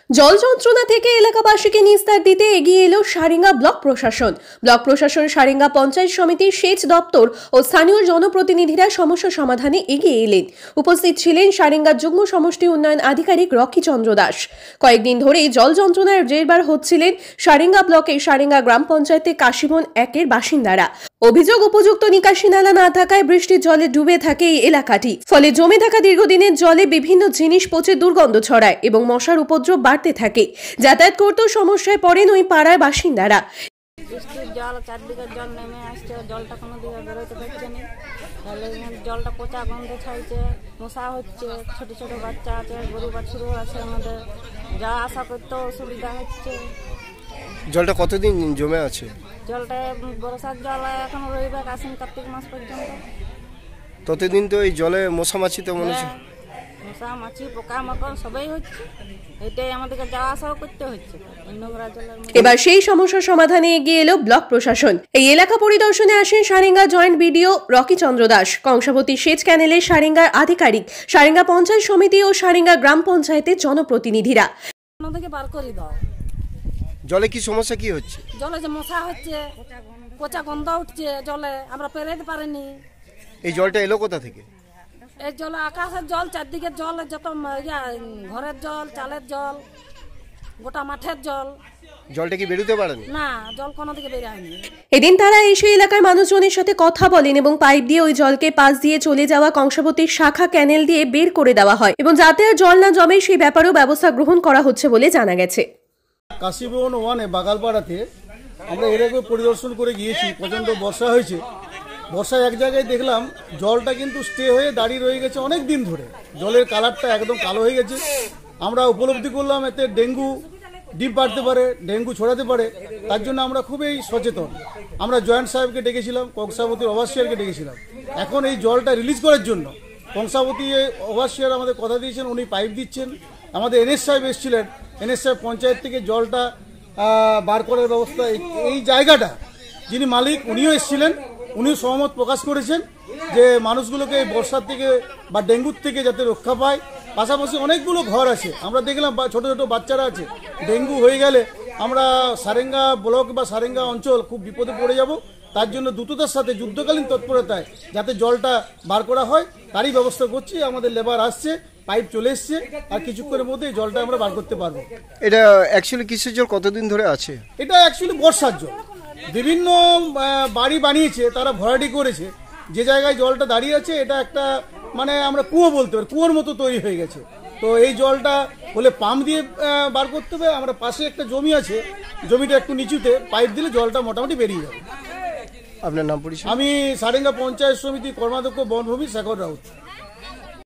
জল যন্ত্রণা থেকে এলাকাবাসীকে নিস্তার দিতে এগিয়ে এলো সারেঙ্গা ব্লক প্রশাসন। ব্লক প্রশাসন, সারেঙ্গা পঞ্চায়েত সমিতির সেচ দপ্তর ও স্থানীয় জনপ্রতিনিধিরা সমস্যা সমাধানে এগিয়ে এলেন। উপস্থিত ছিলেন সারেঙ্গা যুগ্ম সমষ্টি উন্নয়ন আধিকারিক রকি চন্দ্র দাস। কয়েকদিন ধরেই জল যন্ত্রণার জেরবার হচ্ছিলেন সারেঙ্গা ব্লকের সারেঙ্গা গ্রাম পঞ্চায়েতে কাশীবন 1-এর বাসিন্দারা। অভিযোগ, উপযুক্ত নিকাশি নালা না থাকায় বৃষ্টির জলে ডুবে থাকে এই এলাকাটি। ফলে জমে থাকা দীর্ঘদিনের জলে বিভিন্ন জিনিস পচে দুর্গন্ধ ছড়ায় এবং মশার উপদ্রব বাড়তে থাকে। যাতায়াত করতেও সমস্যায় পড়েন ওই পাড়ার বাসিন্দারা। বৃষ্টির জল চারদিকে জল নেমে আসছে, জলটা কোনো দিকে বেরোতে পারছে না। তাহলে জলটা পচা গন্ধ ছাড়ছে, মশা হচ্ছে, ছোট ছোট বাচ্চা আছে, গরু বাছুরও আছে, আমাদের যা আশা করতেও অসুবিধা হচ্ছে। জলটা কতদিন জমে আছে? জলটা বর্ষার জল এখন রইবে আশ্বিন কার্তিক মাস পর্যন্ত। ততদিন তো এই জলে মশা মাছি তো মনে হচ্ছে, মশা মাছি পোকা মাকড় সবাই হচ্ছে। এটাই আমাদেরকে যাওয়া আসাও করতে হচ্ছে নোংরা জলের। এবার সেই সমস্যার সমাধানে এগিয়ে এলো ব্লক প্রশাসন। এই এলাকা পরিদর্শনে আসেন Sarenga joint BDO Rocky Chandra Das, Kangsabati সেচ ক্যানেলের সারেঙ্গার আধিকারিক, সারেঙ্গা পঞ্চায়েত সমিতি ও সারেঙ্গা গ্রাম পঞ্চায়েতের জনপ্রতিনিধিরা। আমাদেরকে বার করে দাও। জলে কি সমস্যা কি হচ্ছে? জলে যে মশা হচ্ছে, পচা গন্ধ উঠছে জলে, আমরা পেরোতে পারিনি। এই জলটা এলো কোথা থেকে? এই জল আকাশের জল, চারদিকে জল, যত ঘরের জল, চালের জল, গোটা মাঠের জল। জলটা কি বেরোতে পারেনি? না, জল কোনো দিকে বেরোয়নি। এদিন তারা এসে এলাকার মানুষজনের সাথে কথা বলেন এবং পাইপ দিয়ে ওই জলকে পাশ দিয়ে চলে যাওয়া কংসাবতীর শাখা ক্যানেল দিয়ে বের করে দেওয়া হয় এবং যাতে আর জল না জমে সেই ব্যাপারেও ব্যবস্থা গ্রহণ করা হচ্ছে বলে জানা গেছে। কাশীবন 1-এ বাগালপাড়াতে আমরা এর আগে পরিদর্শন করে গিয়েছি। প্রচণ্ড বর্ষা হয়েছে। বর্ষায় এক জায়গায় দেখলাম জলটা কিন্তু স্টে হয়ে দাঁড়িয়ে রয়ে গেছে অনেক দিন ধরে। জলের কালারটা একদম কালো হয়ে গেছে। আমরা উপলব্ধি করলাম এতে ডেঙ্গু ডিপ বাড়তে পারে, ডেঙ্গু ছড়াতে পারে। তার জন্য আমরা খুবই সচেতন। আমরা জয়েন্ট সাহেবকে ডেকেছিলাম, কংসাবতীর ওভারসিয়ারকে ডেকেছিলাম। এখন এই জলটা রিলিজ করার জন্য কংসাবতী ওভারসিয়ার আমাদের কথা দিয়েছেন, উনি পাইপ দিচ্ছেন। আমাদের এনএস সাহেব এসেছিলেন, এনএস সাহেব পঞ্চায়েত থেকে জলটা বার করার ব্যবস্থা। এই জায়গাটা যিনি মালিক উনিও এসেছিলেন, উনিও সহমত প্রকাশ করেছেন যে মানুষগুলোকে এই বর্ষার থেকে বা ডেঙ্গুর থেকে যাতে রক্ষা পায়। পাশাপাশি অনেকগুলো ঘর আছে, আমরা দেখলাম ছোট ছোট বাচ্চারা আছে। ডেঙ্গু হয়ে গেলে আমরা সারেঙ্গা ব্লক বা সারেঙ্গা অঞ্চল খুব বিপদে পড়ে যাব। তার জন্য দ্রুততার সাথে যুদ্ধকালীন তৎপরতায় যাতে জলটা বার করা হয় তারই ব্যবস্থা করছি। আমাদের লেবার আসছে, পাইপ চলে এসছে, আর কিছুক্ষণের মধ্যে জলটা আমরা বার করতে পারবো। এটা অ্যাকচুয়ালি কিসের জল, কতদিন ধরে আছে? এটা অ্যাকচুয়ালি বর্ষার জল। বিভিন্ন বাড়ি বানিয়েছে, তারা ভরাটি করেছে। যে জায়গায় জলটা দাঁড়িয়ে আছে এটা একটা মানে আমরা কুয়ো বলতে পারি, কুয়োর মতো তৈরি হয়ে গেছে। তো এই জলটা হলে পাম্প দিয়ে বার করতে হবে। আমরা পাশে একটা জমি আছে, জমিটা একটু নিচুতে, পাইপ দিলে জলটা মোটামুটি বেরিয়ে যাবে। আপনার নাম পরিচয়? আমি সারেঙ্গা পঞ্চায়েত সমিতি কর্মাধ্যক্ষ বনভূমি শেখর রাউত।